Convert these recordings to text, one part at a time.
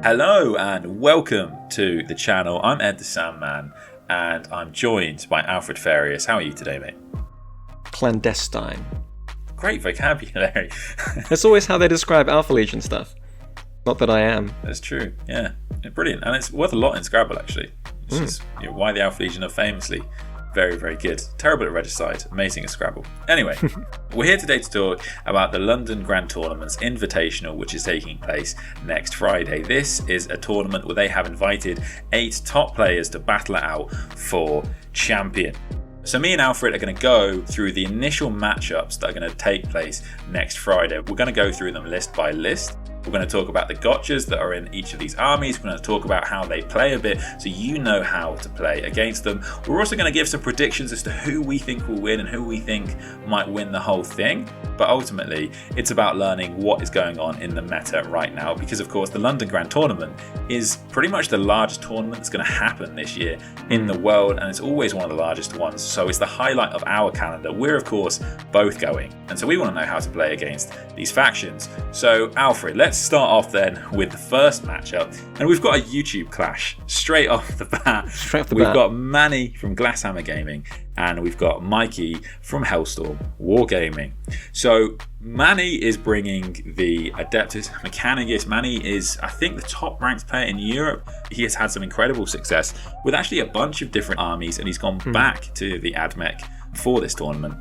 Hello and welcome to the channel. I'm Ed the Sandman and I'm joined by Alfred Farius. How are you today, mate? Clandestine. Great vocabulary. That's always how they describe Alpha Legion stuff. Not that I am. That's true, yeah. Brilliant. And it's worth a lot in Scrabble, actually. Which is why the Alpha Legion are famously very, very good. Terrible at Regicide, amazing at Scrabble. Anyway, we're here today to talk about the London Grand Tournament's Invitational, which is taking place next Friday. This is a tournament where they have invited 8 top players to battle it out for champion. So me and Alfred are going to go through the initial matchups that are going to take place next Friday. We're going to go through them list by list. We're going to talk about the gotchas that are in each of these armies. We're going to talk about how they play a bit so you know how to play against them. We're also going to give some predictions as to who we think will win and who we think might win the whole thing. But ultimately, it's about learning what is going on in the meta right now because, of course, the London Grand Tournament is pretty much the largest tournament that's going to happen this year in the world, and it's always one of the largest ones. So it's the highlight of our calendar. We're, of course, both going. And so we want to know how to play against these factions. So, Alfred, let's start off then with the first matchup, and we've got a YouTube clash straight off the bat. We've got Manny from Glasshammer Gaming and we've got Mikey from Hellstorm Wargaming. So Manny is bringing the Adeptus Mechanicus. Manny is, I think, the top ranked player in Europe. He has had some incredible success with actually a bunch of different armies, and he's gone back to the AdMech for this tournament.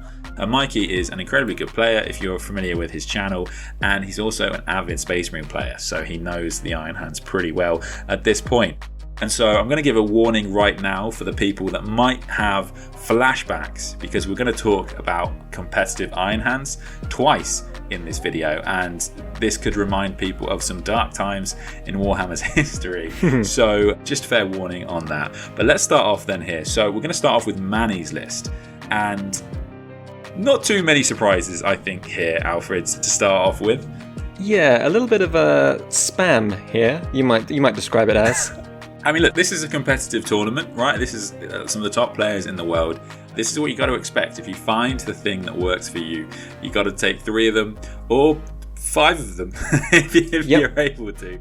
Mikey is an incredibly good player if you're familiar with his channel, and he's also an avid Space Marine player, so he knows the Iron Hands pretty well at this point. And so I'm going to give a warning right now for the people that might have flashbacks, because we're going to talk about competitive Iron Hands twice in this video, and this could remind people of some dark times in Warhammer's history. So just fair warning on that. But let's start off then here. So we're going to start off with Manny's list, and not too many surprises, I think, here, Alfred, to start off with. Yeah, a little bit of a spam here. You might describe it as. I mean, look, this is a competitive tournament, right? This is some of the top players in the world. This is what you got to expect. If you find the thing that works for you, you got to take 3 of them or 5 of them if you're able to.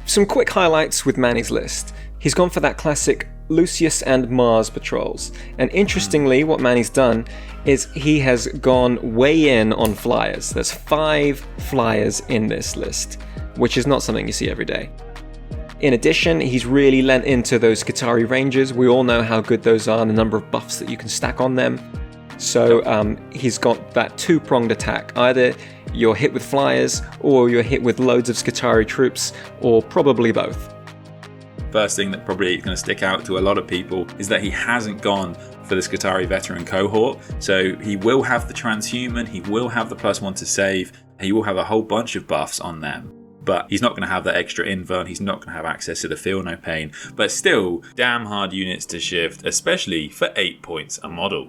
Some quick highlights with Manny's list. He's gone for that classic Lucius and Mars patrols. And interestingly, what Manny's done is he has gone way in on flyers. There's 5 flyers in this list, which is not something you see every day. In addition, he's really lent into those Skitarii Rangers. We all know how good those are and the number of buffs that you can stack on them. So he's got that 2-pronged attack. Either you're hit with flyers, or you're hit with loads of Skitarii troops, or probably both. First thing that probably is going to stick out to a lot of people is that he hasn't gone for the Skitarii veteran cohort. So he will have the transhuman, he will have the +1 to save, he will have a whole bunch of buffs on them. But he's not going to have that extra invuln, he's not going to have access to the Feel No Pain, but still damn hard units to shift, especially for 8 points a model.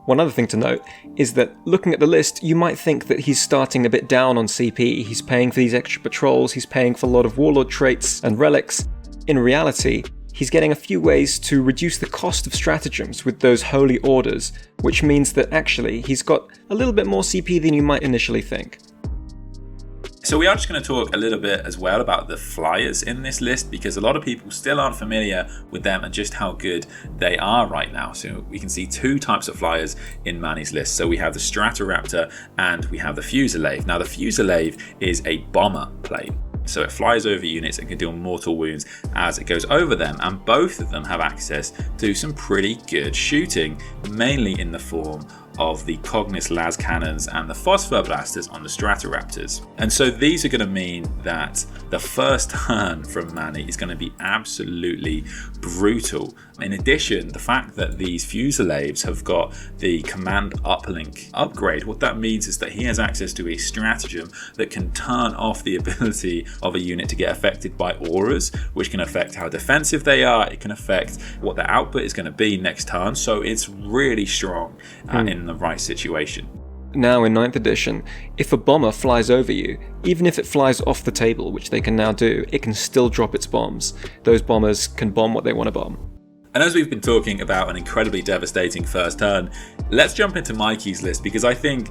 One other thing to note is that looking at the list, you might think that he's starting a bit down on CP. He's paying for these extra patrols, he's paying for a lot of warlord traits and relics. In reality, he's getting a few ways to reduce the cost of stratagems with those holy orders, which means that actually he's got a little bit more CP than you might initially think. So we are just going to talk a little bit as well about the flyers in this list, because a lot of people still aren't familiar with them and just how good they are right now. So we can see 2 types of flyers in Manny's list. So we have the Stratoraptor and we have the Fusilier. Now the Fusilier is a bomber plane. So it flies over units and can deal mortal wounds as it goes over them, and both of them have access to some pretty good shooting, mainly in the form of the Cognis las cannons and the phosphor blasters on the Stratoraptors. And so these are going to mean that the first turn from Manny is going to be absolutely brutal. In addition, the fact that these Fusiliers have got the command uplink upgrade, what that means is that he has access to a stratagem that can turn off the ability of a unit to get affected by auras, which can affect how defensive they are. It can affect what their output is going to be next turn. So it's really strong in the right situation. Now in 9th edition, if a bomber flies over you, even if it flies off the table, which they can now do, it can still drop its bombs. Those bombers can bomb what they want to bomb. And as we've been talking about an incredibly devastating first turn, let's jump into Mikey's list, because I think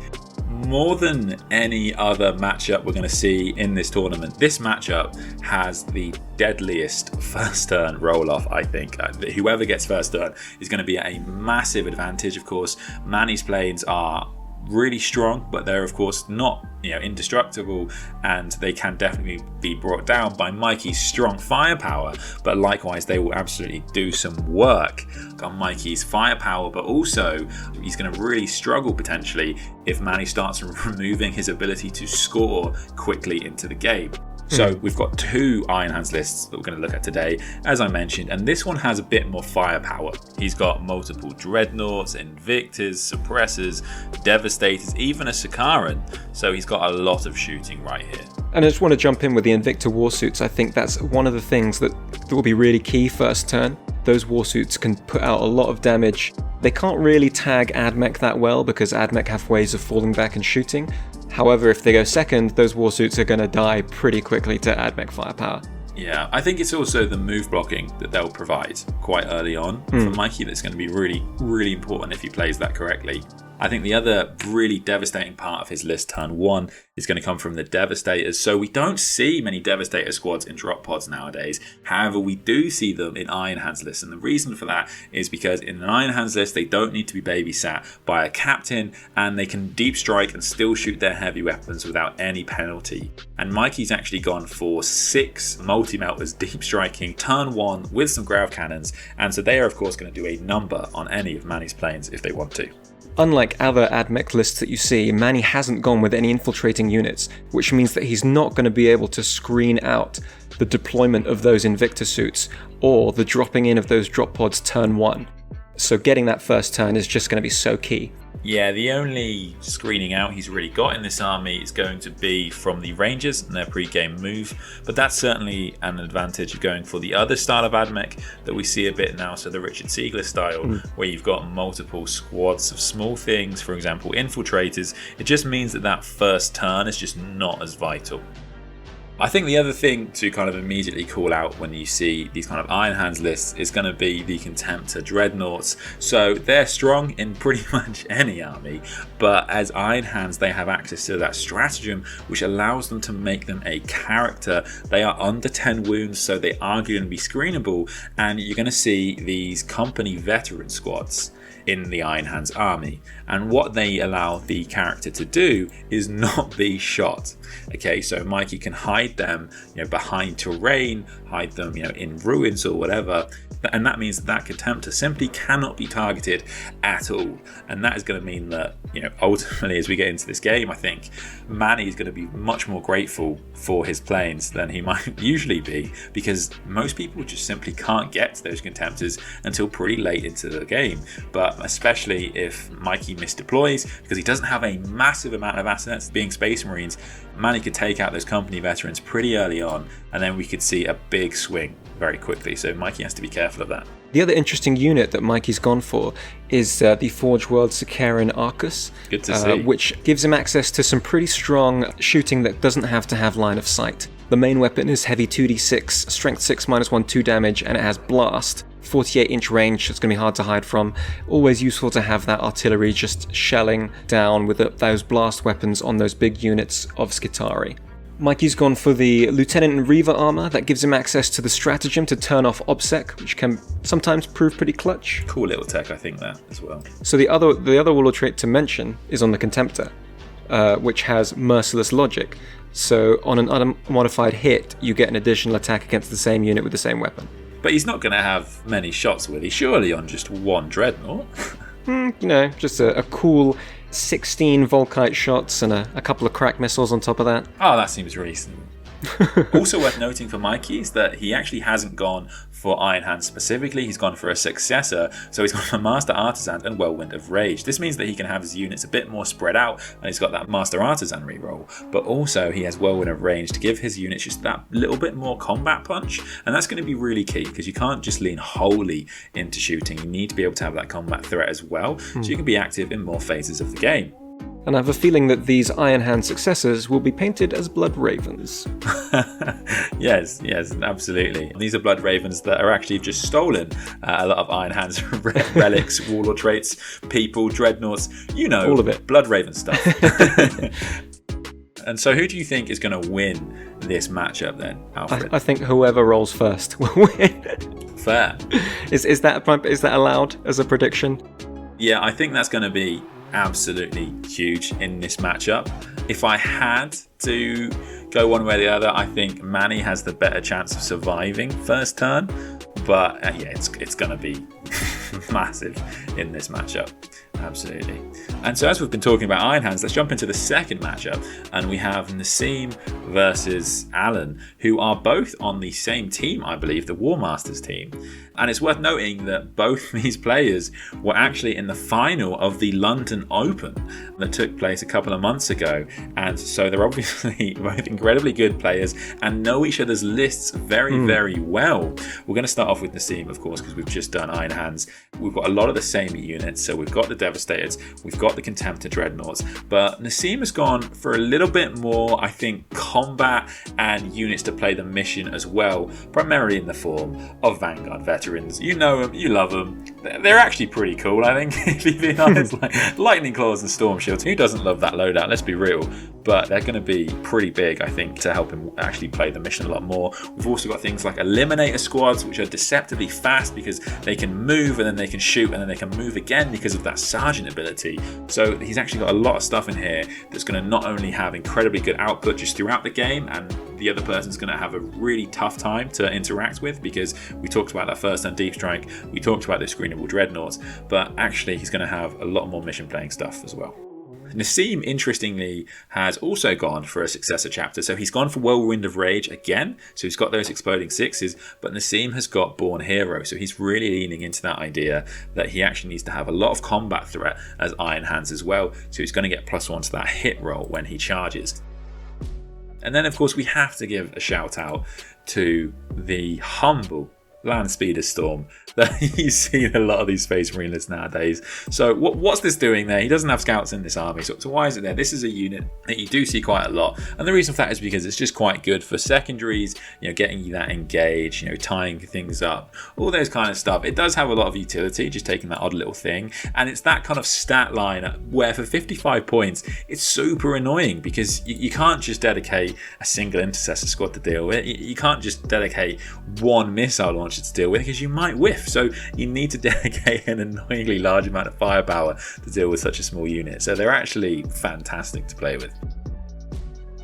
more than any other matchup we're going to see in this tournament, this matchup has the deadliest first turn roll-off, I think. Whoever gets first turn is going to be at a massive advantage. Of course, Manny's planes are really strong, but they're of course not indestructible, and they can definitely be brought down by Mikey's strong firepower, but likewise they will absolutely do some work on Mikey's firepower. But also he's going to really struggle potentially if Manny starts removing his ability to score quickly into the game. So we've got 2 Iron Hands lists that we're going to look at today, as I mentioned, and this one has a bit more firepower. He's got multiple Dreadnoughts, Invictors, Suppressors, Devastators, even a Sakaran, so he's got a lot of shooting right here. And I just want to jump in with the Invictor Warsuits. I think that's one of the things that will be really key first turn. Those Warsuits can put out a lot of damage. They can't really tag AdMech that well because AdMech have ways of falling back and shooting. However, if they go second, those Warsuits are going to die pretty quickly to AdMech firepower. Yeah, I think it's also the move blocking that they'll provide quite early on for Mikey that's going to be really, really important if he plays that correctly. I think the other really devastating part of his list turn 1 is going to come from the Devastators. So we don't see many Devastator squads in drop pods nowadays. However, we do see them in Iron Hands lists. And the reason for that is because in an Iron Hands list, they don't need to be babysat by a captain, and they can deep strike and still shoot their heavy weapons without any penalty. And Mikey's actually gone for 6 multi-melters deep striking turn 1 with some grav cannons. And so they are, of course, going to do a number on any of Manny's planes if they want to. Unlike other AdMech lists that you see, Manny hasn't gone with any infiltrating units, which means that he's not going to be able to screen out the deployment of those Invictor suits or the dropping in of those drop pods turn 1. So getting that first turn is just going to be so key. Yeah, the only screening out he's really got in this army is going to be from the Rangers and their pre-game move, but that's certainly an advantage of going for the other style of AdMech that we see a bit now, so the Richard Siegler style, where you've got multiple squads of small things, for example infiltrators. It just means that that first turn is just not as vital. I think the other thing to kind of immediately call out when you see these kind of Iron Hands lists is going to be the Contemptor Dreadnoughts. So they're strong in pretty much any army, but as Iron Hands they have access to that stratagem which allows them to make them a character. They are under 10 wounds, so they are going to be screenable, and you're going to see these company veteran squads in the Iron Hands army, and what they allow the character to do is not be shot. Okay, so Mikey can hide them behind terrain, hide them in ruins or whatever, and that means that Contemptor simply cannot be targeted at all. And that is going to mean that ultimately as we get into this game, I think Manny is going to be much more grateful for his planes than he might usually be, because most people just simply can't get to those Contemptors until pretty late into the game. But especially if Mikey misdeploys, because he doesn't have a massive amount of assets being Space Marines, Manny could take out those company veterans pretty early on, and then we could see a big swing very quickly. So Mikey has to be careful of that. The other interesting unit that Mikey's gone for is the Forge World Sicarian Arcus. Good to see. Which gives him access to some pretty strong shooting that doesn't have to have line of sight. The main weapon is heavy 2d6, strength 6 -1 2 damage, and it has blast. 48-inch range, it's going to be hard to hide from. Always useful to have that artillery just shelling down with those blast weapons on those big units of Skitarii. Mikey's gone for the Lieutenant and Reaver armor. That gives him access to the stratagem to turn off OBSEC, which can sometimes prove pretty clutch. Cool little tech, I think, that as well. So the other warlord trait to mention is on the Contemptor, which has Merciless Logic. So on an unmodified hit, you get an additional attack against the same unit with the same weapon. But he's not going to have many shots, will he? Surely on just one Dreadnought? Just a cool 16 Volkite shots and a couple of crack missiles on top of that. Oh, that seems reasonable. Also worth noting for Mikey is that he actually hasn't gone for Iron Hands specifically, he's gone for a successor, so he's gone for Master Artisan and Whirlwind of Rage. This means that he can have his units a bit more spread out, and he's got that Master Artisan reroll, but also he has Whirlwind of Rage to give his units just that little bit more combat punch, and that's going to be really key, because you can't just lean wholly into shooting, you need to be able to have that combat threat as well, so you can be active in more phases of the game. And I have a feeling that these Iron Hand successors will be painted as Blood Ravens. Yes, absolutely. These are Blood Ravens that are actually just stolen a lot of Iron Hand's relics, warlord traits, people, dreadnoughts, all of it. Blood Raven stuff. And so who do you think is going to win this matchup then, Alfred? I think whoever rolls first will win. Fair. Is that allowed as a prediction? Yeah, I think that's going to be absolutely huge in this matchup. If I had to go one way or the other, I think Manny has the better chance of surviving first turn. But it's going to be massive in this matchup. Absolutely. And so as we've been talking about Iron Hands, let's jump into the second matchup. And we have Nassim versus Alan, who are both on the same team, I believe, the War Masters team. And it's worth noting that both these players were actually in the final of the London Open that took place a couple of months ago. And so they're obviously both incredibly good players and know each other's lists very, very well. We're going to start off with Nassim, of course, because we've just done Iron Hands. We've got a lot of the same units. So we've got the Devastators, we've got the Contemptor Dreadnoughts. But Nassim has gone for a little bit more, I think, combat and units to play the mission as well, primarily in the form of Vanguard veterans. You know them, you love them. They're actually pretty cool, I think, if you're being honest. Like Lightning Claws and Storm Shields. Who doesn't love that loadout? Let's be real. But they're going to be pretty big, I think, to help him actually play the mission a lot more. We've also got things like Eliminator Squads, which are deceptively fast because they can move and then they can shoot and then they can move again because of that Sergeant ability. So he's actually got a lot of stuff in here that's going to not only have incredibly good output just throughout the game, and the other person's going to have a really tough time to interact with, because we talked about that first turn Deep Strike, we talked about the screenable Dreadnoughts, but actually he's going to have a lot more mission playing stuff as well. Nassim, interestingly, has also gone for a successor chapter. So he's gone for Whirlwind of Rage again. So he's got those exploding sixes, but Nassim has got Born Hero. So he's really leaning into that idea that he actually needs to have a lot of combat threat as Iron Hands as well. So he's going to get +1 to that hit roll when he charges. And then, of course, we have to give a shout out to the humble Landspeeder Storm that you see in a lot of these Space Marine lists nowadays. So what's this doing there? He doesn't have scouts in this army, so why is it there? This is a unit that you do see quite a lot, and the reason for that is because it's just quite good for secondaries, getting you that engage, tying things up, all those kind of stuff. It does have a lot of utility, just taking that odd little thing, and it's that kind of stat line where for 55 points it's super annoying because you can't just dedicate a single intercessor squad to deal with. You can't just dedicate one missile launcher to deal with because you might whiff. So you need to dedicate an annoyingly large amount of firepower to deal with such a small unit. So they're actually fantastic to play with.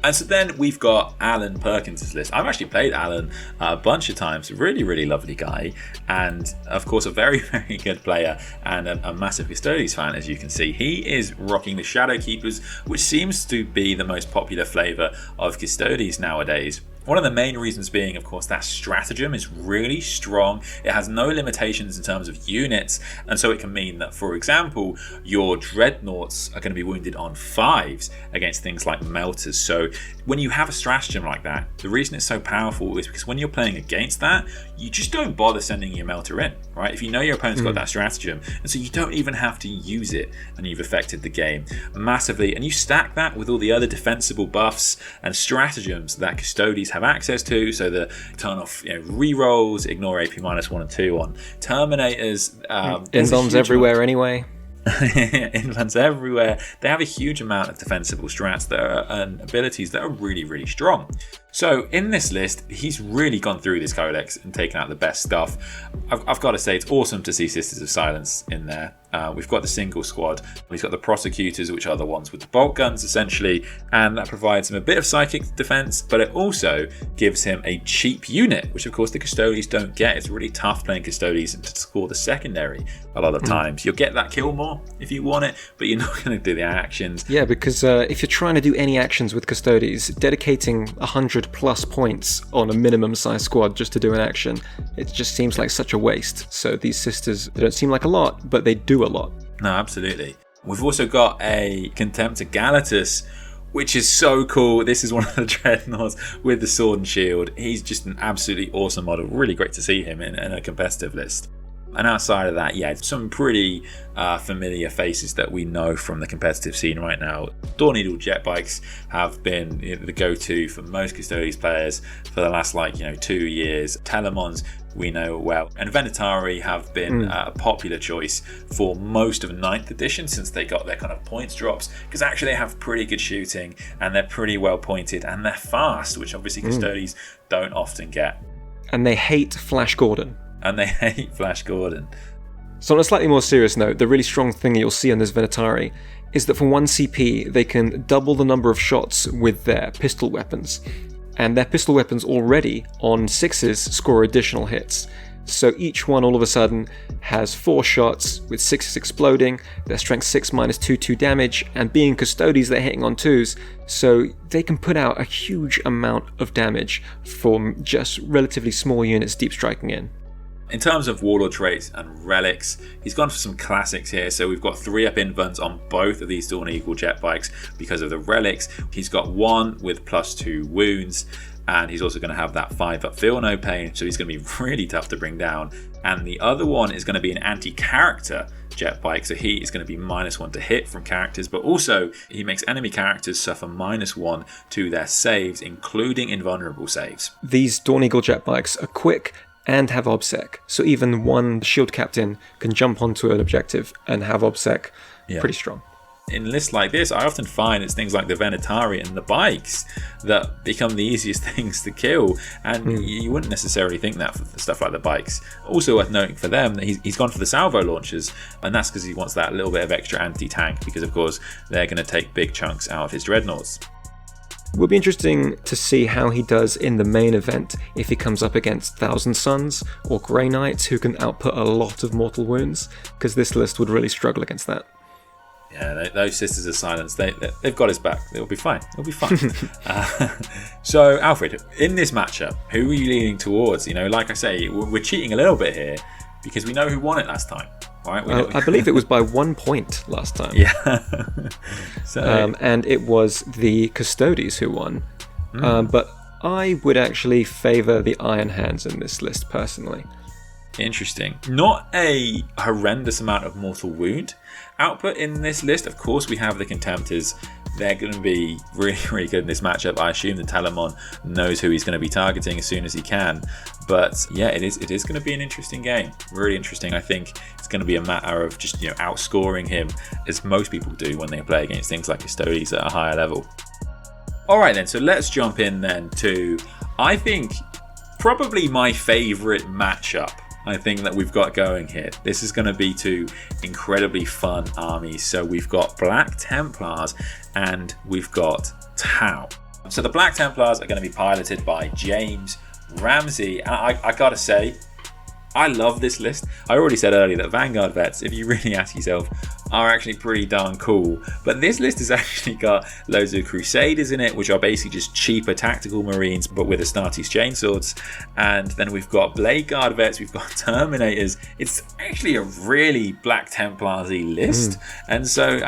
And so then we've got Alan Perkins' list. I've actually played Alan a bunch of times. Really, really lovely guy. And of course, a very, very good player and a massive Custodes fan, as you can see. He is rocking the Shadow Keepers, which seems to be the most popular flavour of Custodes nowadays. One of the main reasons being, of course, that stratagem is really strong. It has no limitations in terms of units, and so it can mean that, for example, your dreadnoughts are going to be wounded on 5s against things like melters. So when you have a stratagem like that, the reason it's so powerful is because when you're playing against that, you just don't bother sending your melter in, right? If you know your opponent's got that stratagem, and so you don't even have to use it, and you've affected the game massively. And you stack that with all the other defensible buffs and stratagems that Custodes have access to, so the turn off rerolls, ignore AP -1 and 2 on Terminators, Inbombs everywhere anyway. Inlands everywhere. They have a huge amount of defensible strats and abilities that are really, really strong. So in this list, he's really gone through this codex and taken out the best stuff. I've got to say, it's awesome to see Sisters of Silence in there. We've got the single squad. We've got the prosecutors, which are the ones with the bolt guns, essentially, and that provides him a bit of psychic defense, but it also gives him a cheap unit, which of course the Custodes don't get. It's really tough playing Custodes and to score the secondary a lot of times. You'll get that kill more if you want it, but you're not going to do the actions. Yeah, because if you're trying to do any actions with Custodes, dedicating 100+ points on a minimum size squad just to do an action, it just seems like such a waste. So these Sisters, they don't seem like a lot, but they do a lot. No, absolutely. We've also got a Contemptor Galatus, which is so cool. This is one of the Dreadnoughts with the sword and shield. He's just an absolutely awesome model. Really great to see him in a competitive list. And outside of that, yeah, some pretty familiar faces that we know from the competitive scene right now. Dawn Eagle jet bikes have been the go-to for most Custodes players for the last 2 years. Telemons we know well, and Venatari have been a popular choice for most of 9th edition since they got their kind of points drops, because actually they have pretty good shooting and they're pretty well pointed and they're fast, which obviously Custodes don't often get. And they hate Flash Gordon. So on a slightly more serious note, the really strong thing that you'll see on this Venatari is that for 1 CP they can double the number of shots with their pistol weapons. And their pistol weapons already on 6s score additional hits. So each one all of a sudden has 4 shots with 6s exploding, their strength 6 minus 2 damage, and being Custodes they're hitting on 2s, so they can put out a huge amount of damage for just relatively small units deep striking in. In terms of Warlord traits and relics, he's gone for some classics here. So we've got 3-up invulns on both of these Dawn Eagle jet bikes because of the relics. He's got 1 with +2 wounds, and he's also going to have that 5-up feel no pain, so he's going to be really tough to bring down. And the other one is going to be an anti-character jet bike, so he is going to be -1 to hit from characters, but also he makes enemy characters suffer -1 to their saves, including invulnerable saves. These Dawn Eagle jet bikes are quick and have OBSEC, so even one shield captain can jump onto an objective and have OBSEC. Pretty strong. In lists like this, I often find it's things like the Venatari and the bikes that become the easiest things to kill, and you wouldn't necessarily think that for stuff like the bikes. Also worth noting for them that he's gone for the salvo launchers, and that's because he wants that little bit of extra anti-tank, because of course they're going to take big chunks out of his dreadnoughts. It will be interesting to see how he does in the main event if he comes up against Thousand Suns or Grey Knights, who can output a lot of mortal wounds, because this list would really struggle against that. Yeah, those Sisters of Silence, they've got his back. It'll be fine. So, Alfred, in this matchup, who are you leaning towards? Like I say, we're cheating a little bit here because we know who won it last time. Right? I believe it was by 1 point last time. Yeah. And it was the Custodes who won. But I would actually favour the Iron Hands in this list personally. Interesting. Not a horrendous amount of mortal wound output in this list. Of course, we have the Contemptors. They're going to be really, really good in this matchup. I assume the Telemon knows who he's going to be targeting as soon as he can. But yeah, it is going to be an interesting game. Really interesting. I think it's going to be a matter of just outscoring him, as most people do when they play against things like Custodes at a higher level. All right then, so let's jump in then to, I think, probably my favourite matchup that we've got going here. This is going to be 2 incredibly fun armies. So we've got Black Templars and we've got Tau. So the Black Templars are going to be piloted by James Ramsey. And I gotta say, I love this list. I already said earlier that Vanguard vets, if you really ask yourself, are actually pretty darn cool. But this list has actually got loads of Crusaders in it, which are basically just cheaper tactical Marines, but with Astartes chainswords. And then we've got Blade Guard vets, we've got Terminators. It's actually a really Black Templars-y list. And so,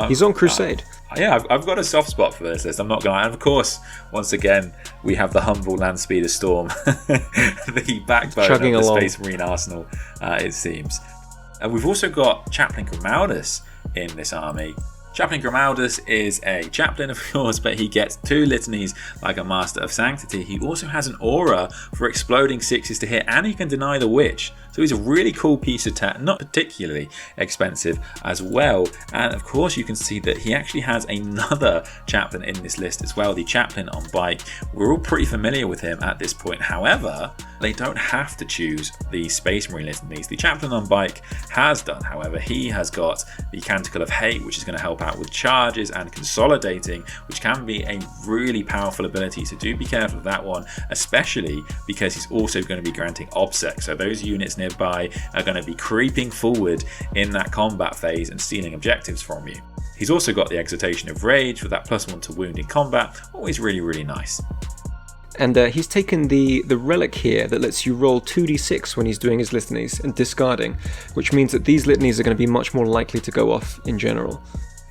he's on Crusade. I've got a soft spot for this list, I'm not going to lie. And of course, once again, we have the humble Landspeeder Storm, the backbone of the Space Marine arsenal, it seems. And we've also got Chaplain Grimaldus in this army. Chaplain Grimaldus is a chaplain, of course, but he gets 2 litanies like a Master of Sanctity. He also has an aura for exploding 6s to hit, and he can deny the Witch. So he's a really cool piece of tech, not particularly expensive as well. And of course, you can see that he actually has another chaplain in this list as well, the Chaplain on Bike. We're all pretty familiar with him at this point. However, they don't have to choose the Space Marine litanies. The Chaplain on Bike has done, however. He has got the Canticle of Hate, which is going to help out with charges and consolidating, which can be a really powerful ability. So do be careful of that one, especially because he's also going to be granting OBSEC. So those units nearby are going to be creeping forward in that combat phase and stealing objectives from you. He's also got the Exaltation of Rage with that +1 to wound in combat. Always really, really nice. And he's taken the relic here that lets you roll 2d6 when he's doing his litanies and discarding, which means that these litanies are going to be much more likely to go off in general.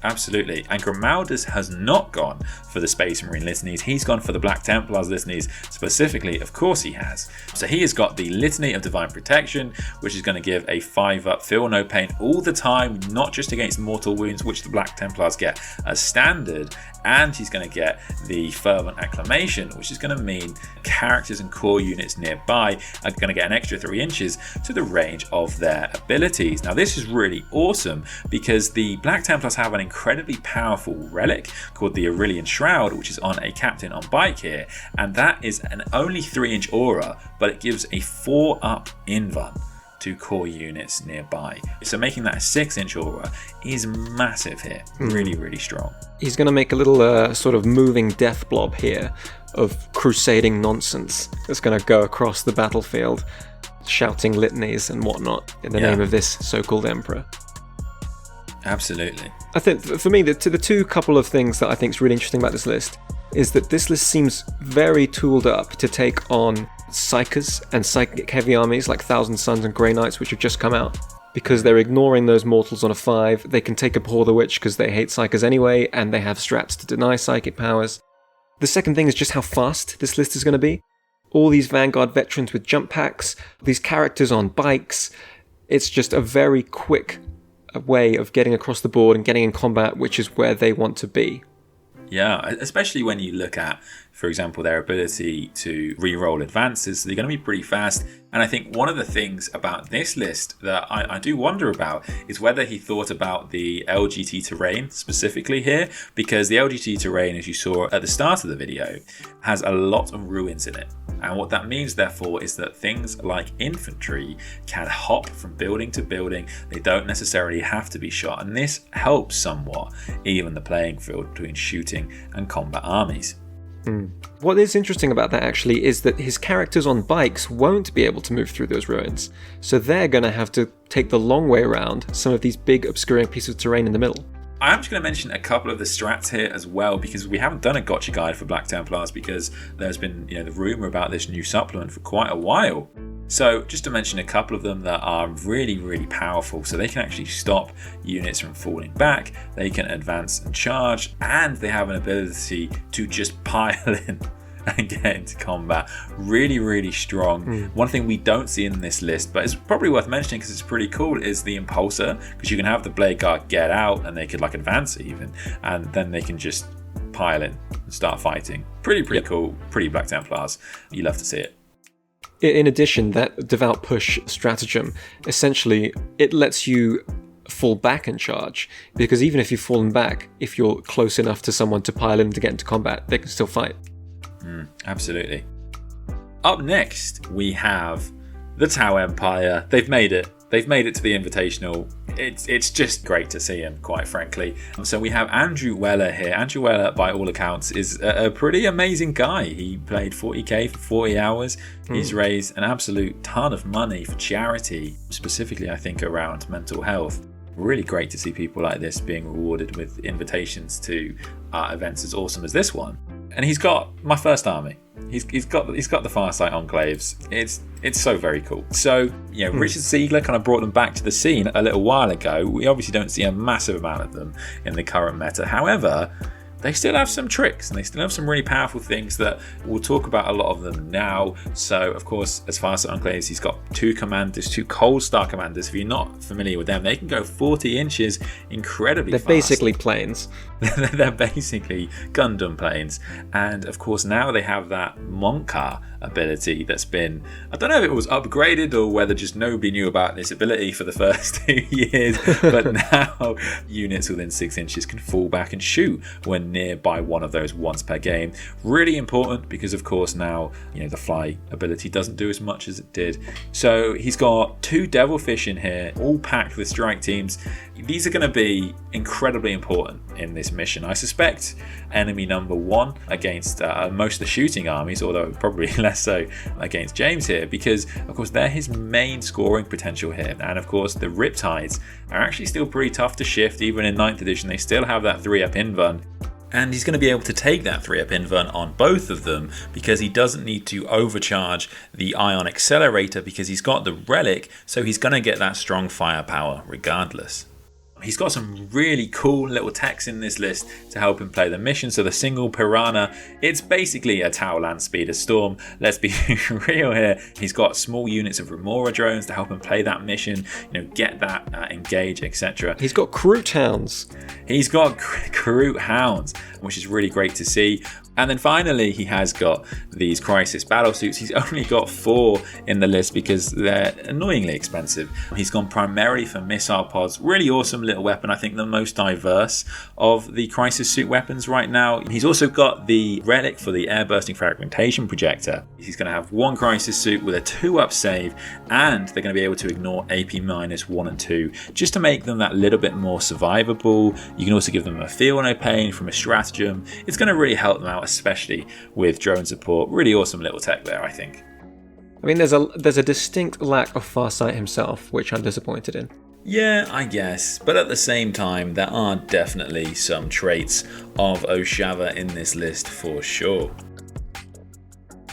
Absolutely. And Grimaldus has not gone for the Space Marine Litanies. He's gone for the Black Templars Litanies specifically. Of course he has. So he has got the Litany of Divine Protection, which is going to give a 5-up feel no pain all the time, not just against mortal wounds, which the Black Templars get as standard. And he's going to get the Fervent Acclamation, which is going to mean characters and core units nearby are going to get an extra 3 inches to the range of their abilities. Now this is really awesome because the Black Templars have an incredibly powerful relic called the Aurelian Shroud, which is on a Captain on Bike here, and that is an only 3-inch aura, but it gives a 4-up invuln to core units nearby. So making that a 6-inch aura is massive here. Really, really strong. He's going to make a little sort of moving death blob here of crusading nonsense that's going to go across the battlefield, shouting litanies and whatnot in the name of this so-called emperor. Absolutely. I think for me, the two couple of things that I think is really interesting about this list is that this list seems very tooled up to take on Psychers and psychic heavy armies like Thousand Suns and Grey Knights, which have just come out. Because they're ignoring those mortals on a 5, they can take Abhor the Witch because they hate Psychers anyway, and they have strats to deny psychic powers. The second thing is just how fast this list is going to be. All these Vanguard veterans with jump packs, these characters on bikes. It's just a very quick way of getting across the board and getting in combat, which is where they want to be. Yeah, especially when you look at, for example, their ability to re-roll advances. So they're going to be pretty fast. And I think one of the things about this list that I do wonder about is whether he thought about the LGT terrain specifically here, because the LGT terrain, as you saw at the start of the video, has a lot of ruins in it. And what that means, therefore, is that things like infantry can hop from building to building. They don't necessarily have to be shot. And this helps somewhat even the playing field between shooting and combat armies. What is interesting about that actually is that his characters on bikes won't be able to move through those ruins. So they're going to have to take the long way around some of these big obscuring pieces of terrain in the middle. I'm just going to mention a couple of the strats here as well, because we haven't done a gotcha guide for Black Templars because there's been the rumour about this new supplement for quite a while. So just to mention a couple of them that are really, really powerful. So they can actually stop units from falling back, they can advance and charge, and they have an ability to just pile in and get into combat. Really, really strong. One thing we don't see in this list, but it's probably worth mentioning because it's pretty cool, is the Impulsor, because you can have the Blade Guard get out and they could advance even, and then they can just pile in and start fighting. Pretty cool. Pretty Black Templars. You love to see it. In addition, that Devout Push stratagem, essentially, it lets you fall back and charge, because even if you've fallen back, if you're close enough to someone to pile in to get into combat, they can still fight. Absolutely. Up next, we have the Tau Empire. They've made it. They've made it to the Invitational. It's just great to see him, quite frankly. So we have Andrew Weller here. Andrew Weller, by all accounts, is a pretty amazing guy. He played 40k for 40 hours. He's raised an absolute ton of money for charity, specifically, I think, around mental health. Really great to see people like this being rewarded with invitations to events as awesome as this one. And he's got my first army. He's got the Farsight Enclaves. It's so very cool. So Richard Siegler kind of brought them back to the scene a little while ago. We obviously don't see a massive amount of them in the current meta. However, they still have some tricks and they still have some really powerful things that we'll talk about a lot of them now. So, of course, as Farsight Enclaves, he's got 2 commanders, 2 Cold Star commanders. If you're not familiar with them, they can go 40 inches incredibly fast. They're basically planes. They're basically Gundam planes. And, of course, now they have that Monkar ability that's been, I don't know if it was upgraded or whether just nobody knew about this ability for the first 2 years, but now units within 6 inches can fall back and shoot when nearby one of those once per game. Really important because of course now the fly ability doesn't do as much as it did. So he's got 2 Devilfish in here, all packed with strike teams. These are going to be incredibly important in this mission. I suspect enemy number 1 against most of the shooting armies, although probably less so against James here, because of course they're his main scoring potential here. And of course the Riptides are actually still pretty tough to shift. Even in 9th edition they still have that 3-up invuln. And he's going to be able to take that 3-up invuln on both of them because he doesn't need to overcharge the Ion Accelerator because he's got the relic, so he's going to get that strong firepower regardless. He's got some really cool little techs in this list to help him play the mission. So the single Piranha, it's basically a Tau land speeder storm. Let's be real here. He's got small units of Remora drones to help him play that mission, get that engage, etc. He's got Kroot hounds. He's got Kroot hounds, which is really great to see. And then finally, he has got these Crisis battle suits. He's only got 4 in the list because they're annoyingly expensive. He's gone primarily for missile pods. Really awesome little weapon. I think the most diverse of the Crisis suit weapons right now. He's also got the relic for the air bursting fragmentation projector. He's going to have 1 Crisis suit with a 2-up save, and they're going to be able to ignore AP-1 and 2 just to make them that little bit more survivable. You can also give them a feel no pain from a stratagem. It's going to really help them out, especially with drone support. Really awesome little tech there, I think. I mean, there's a distinct lack of Farsight himself, which I'm disappointed in. Yeah, I guess. But at the same time, there are definitely some traits of Oshava in this list for sure.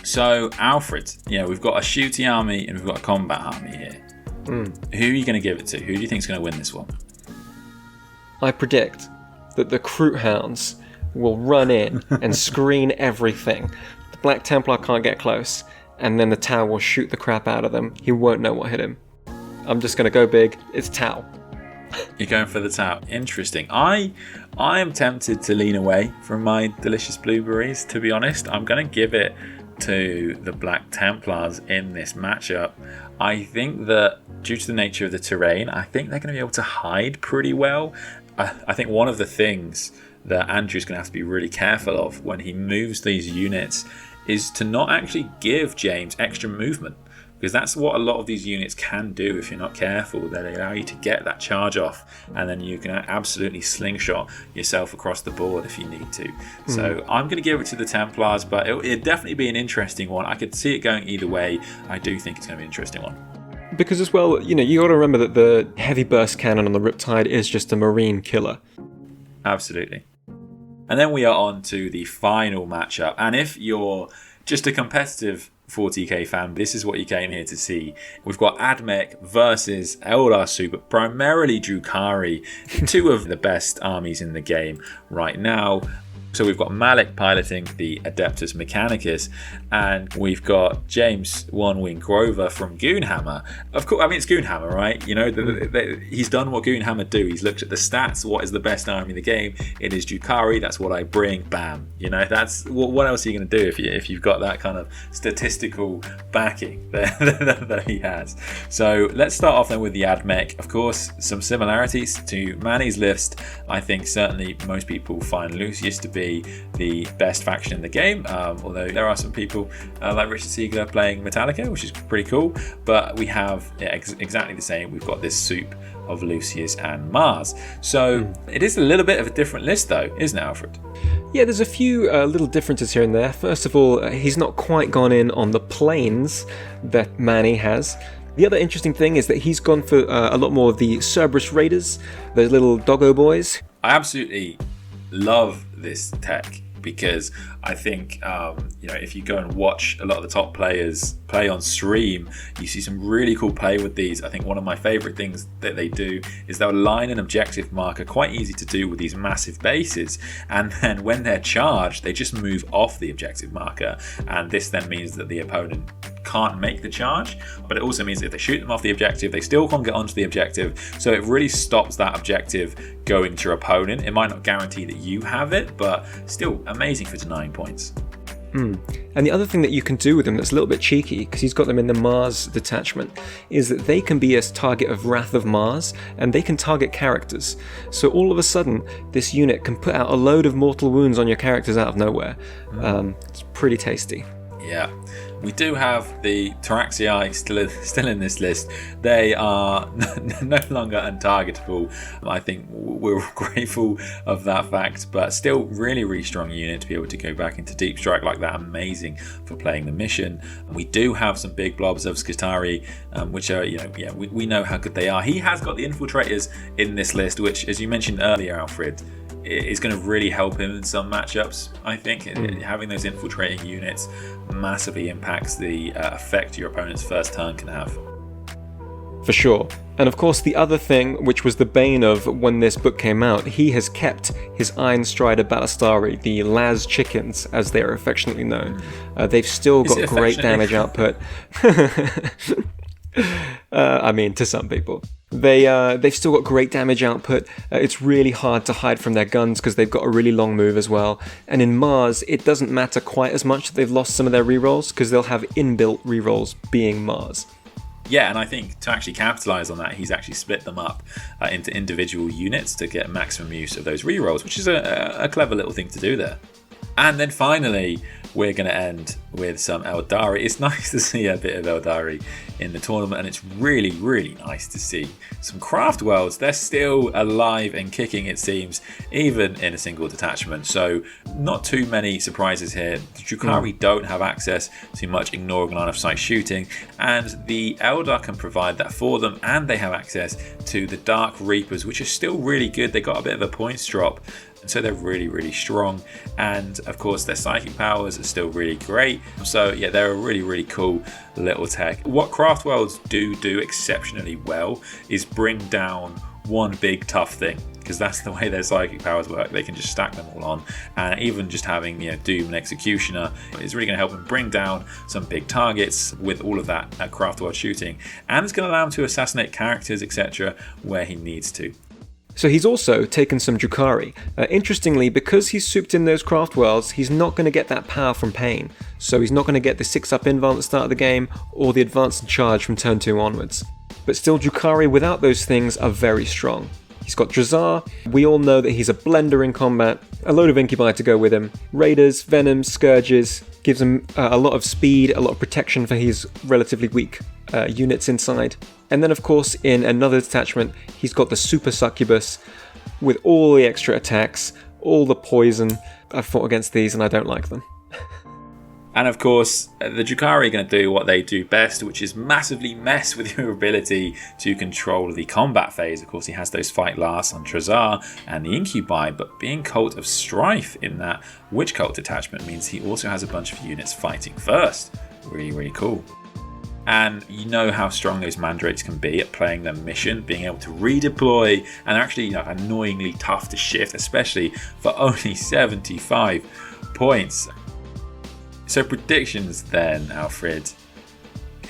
So, Alfred, we've got a shooty army and we've got a combat army here. Who are you going to give it to? Who do you think is going to win this one? I predict that the Kroot hounds will run in and screen everything. The Black Templar can't get close, and then the Tau will shoot the crap out of them. He won't know what hit him. I'm just going to go big. It's Tau. You're going for the Tau. Interesting. I am tempted to lean away from my delicious blueberries, to be honest. I'm going to give it to the Black Templars in this matchup. I think that due to the nature of the terrain, I think they're going to be able to hide pretty well. I think one of the things that Andrew's going to have to be really careful of when he moves these units is to not actually give James extra movement, because that's what a lot of these units can do if you're not careful. They allow you to get that charge off, and then you can absolutely slingshot yourself across the board if you need to. So I'm going to give it to the Templars, but it'd definitely be an interesting one. I could see it going either way. I do think it's going to be an interesting one. Because as well, you got to remember that the heavy burst cannon on the Riptide is just a marine killer. Absolutely. And then we are on to the final matchup. And if you're just a competitive 40k fan, this is what you came here to see. We've got Admech versus Eldar Suit, but primarily Drukhari, 2 of the best armies in the game right now. So we've got Malik piloting the Adeptus Mechanicus, and we've got James One Wing Grover from Goonhammer. Of course, I mean, it's Goonhammer, right? He's done what Goonhammer do. He's looked at the stats. What is the best army in the game? It is Drukhari. That's what I bring. Bam. That's what else are you going to do if you've got that kind of statistical backing that he has? So let's start off then with the Admech. Of course, some similarities to Manny's list. I think certainly most people find Lucius to be the best faction in the game, although there are some people like Richard Siegler playing Metallica, which is pretty cool. But we have exactly the same. We've got this soup of Lucius and Mars. So it is a little bit of a different list though, isn't it, Alfred? Yeah, there's a few little differences here and there. First of all, he's not quite gone in on the planes that Manny has. The other interesting thing is that he's gone for a lot more of the Cerberus Raiders, those little doggo boys. I absolutely love this tech because I think if you go and watch a lot of the top players play on stream, you see some really cool play with these. I think one of my favorite things that they do is they'll line an objective marker, quite easy to do with these massive bases, and then when they're charged they just move off the objective marker, and this then means that the opponent can't make the charge, but it also means that if they shoot them off the objective, they still can't get onto the objective, so it really stops that objective going to your opponent. It might not guarantee that you have it, but still amazing for denying points. And the other thing that you can do with them that's a little bit cheeky, because he's got them in the Mars detachment, is that they can be a target of Wrath of Mars, and they can target characters. So all of a sudden, this unit can put out a load of mortal wounds on your characters out of nowhere. It's pretty tasty. Yeah. We do have the Taraxii still in this list. They are no longer untargetable. I think we're grateful of that fact, but still really, really strong unit to be able to go back into Deep Strike like that. Amazing for playing the mission. And we do have some big blobs of Skitarii, which are, we know how good they are. He has got the Infiltrators in this list, which, as you mentioned earlier, Alfred, is going to really help him in some matchups. I think having those infiltrating units massively impacts the effect your opponent's first turn can have. For sure. And of course, the other thing, which was the bane of when this book came out, he has kept his Iron Strider Ballistari, the Laz chickens, as they are affectionately known. They've still got great damage output. I mean, to some people. They've still got great damage output. It's really hard to hide from their guns because they've got a really long move as well. And in Mars, it doesn't matter quite as much that they've lost some of their rerolls because they'll have inbuilt rerolls being Mars. Yeah, and I think to actually capitalise on that, he's actually split them up into individual units to get maximum use of those rerolls, which is a clever little thing to do there. And then finally, we're going to end with some Eldari. It's nice to see a bit of Eldari in the tournament, and it's really, really nice to see some craft worlds. They're still alive and kicking, it seems, even in a single detachment. So not too many surprises here. The Drukhari don't have access to much ignoring line of sight shooting, and the Eldar can provide that for them, and they have access to the Dark Reapers, which are still really good. They got a bit of a points drop, and so they're really, really strong. And of course, their psychic powers are still really great. So yeah, they're a really, really cool little tech. What craft worlds do exceptionally well is bring down one big tough thing, because that's the way their psychic powers work. They can just stack them all on, and even just having Doom and Executioner is really going to help them bring down some big targets with all of that craft world shooting, and it's going to allow him to assassinate characters, etc., where he needs to. So he's also taken some Drukhari. Interestingly, because he's souped in those craft worlds, he's not going to get that power from Pain. So he's not going to get the 6-up invuln at the start of the game, or the advance and charge from turn 2 onwards. But still, Drukhari without those things are very strong. He's got Drazar. We all know that he's a blender in combat. A load of Incubi to go with him. Raiders, Venoms, Scourges. Gives him a lot of speed, a lot of protection for his relatively weak units inside. And then, of course, in another detachment, he's got the Super Succubus with all the extra attacks, all the poison. I've fought against these and I don't like them. And of course, the Drukhari are going to do what they do best, which is massively mess with your ability to control the combat phase. Of course, he has those fight lasts on Drazar and the Incubi, but being Cult of Strife in that Witch Cult detachment means he also has a bunch of units fighting first. Really, really cool. And you know how strong those mandrakes can be at playing their mission, being able to redeploy, and they're actually annoyingly tough to shift, especially for only 75 points. So predictions then, Alfred.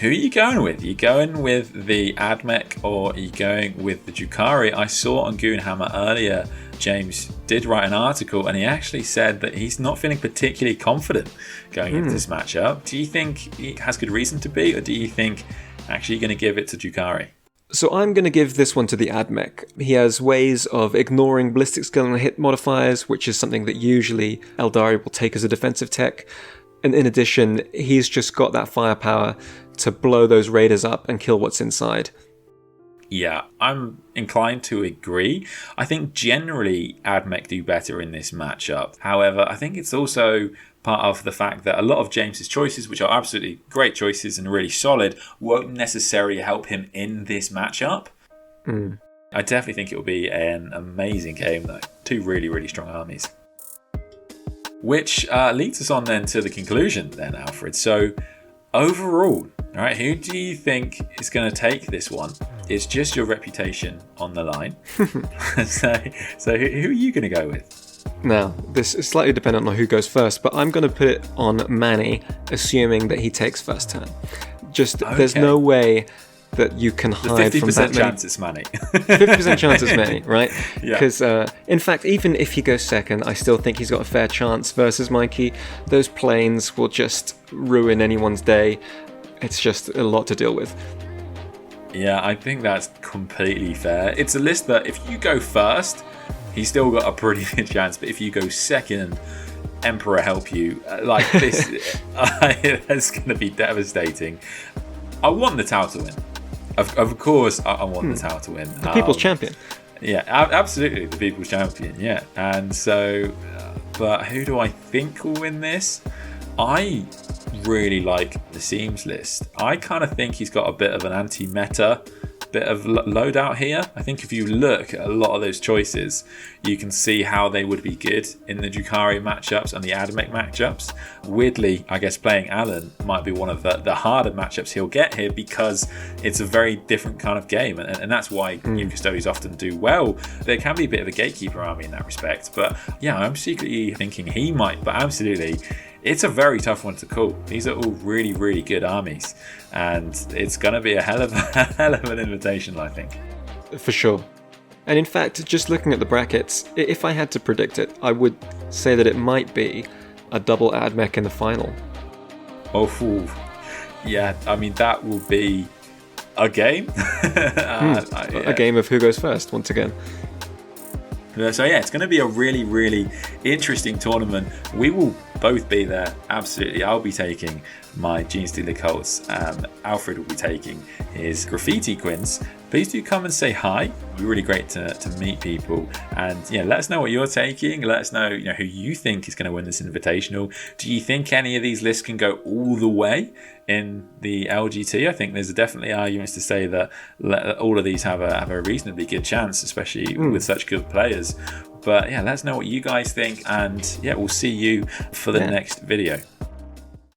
Who are you going with? Are you going with the Admech or are you going with the Drukhari? I saw on Goonhammer earlier, James did write an article and he actually said that he's not feeling particularly confident going into this matchup. Do you think he has good reason to be, or do you think actually you're going to give it to Drukhari? So I'm going to give this one to the Admech. He has ways of ignoring ballistic skill and hit modifiers, which is something that usually Eldari will take as a defensive tech. And in addition, he's just got that firepower to blow those raiders up and kill what's inside. Yeah, I'm inclined to agree. I think generally Admech do better in this matchup. However, I think it's also part of the fact that a lot of James's choices, which are absolutely great choices and really solid, won't necessarily help him in this matchup. I definitely think it will be an amazing game though. Two really, really strong armies. Which leads us on then to the conclusion then, Alfred. So overall, all right, who do you think is going to take this one? It's just your reputation on the line. so who are you going to go with? Now, this is slightly dependent on who goes first, but I'm going to put it on Manny, assuming that he takes first turn. There's no way that you can hide from that 50% chance it's Manny. 50% chance it's Manny, right? Yeah. Because, in fact, even if he goes second, I still think he's got a fair chance versus Mikey. Those planes will just ruin anyone's day. It's just a lot to deal with. Yeah, I think that's completely fair. It's a list that if you go first, he's still got a pretty good chance, but if you go second, Emperor help you. Like this, that's going to be devastating. I want the Tau to win. Of course, I want the Tau to win. The People's Champion. Yeah, absolutely, the People's Champion, yeah. And so, but who do I think will win this? I really like the Seams list. I kind of think he's got a bit of an anti-meta bit of loadout here. I think if you look at a lot of those choices, you can see how they would be good in the Drukhari matchups and the Admech matchups. Weirdly, I guess playing Alan might be one of the harder matchups he'll get here, because it's a very different kind of game, and that's why new custodians often do well. There can be a bit of a gatekeeper army in that respect, but yeah, I'm secretly thinking he might, but absolutely, it's a very tough one to call. These are all really, really good armies, and it's going to be a hell of an invitation, I think. For sure. And in fact, just looking at the brackets, if I had to predict it, I would say that it might be a double Admech in the final. Oh, yeah, I mean, that will be a game. A game of who goes first, once again. So yeah, it's going to be a really, really interesting tournament. We will both be there, absolutely. I'll be taking my Genestealer Cults. Alfred will be taking his Graffiti Quins. Please do come and say hi. It'll be really great to meet people. And yeah, let us know what you're taking. Let us know, who you think is going to win this Invitational. Do you think any of these lists can go all the way in the LGT? I think there's definitely arguments to say that all of these have a reasonably good chance, especially with such good players. But yeah, let us know what you guys think, and yeah, we'll see you for the next video.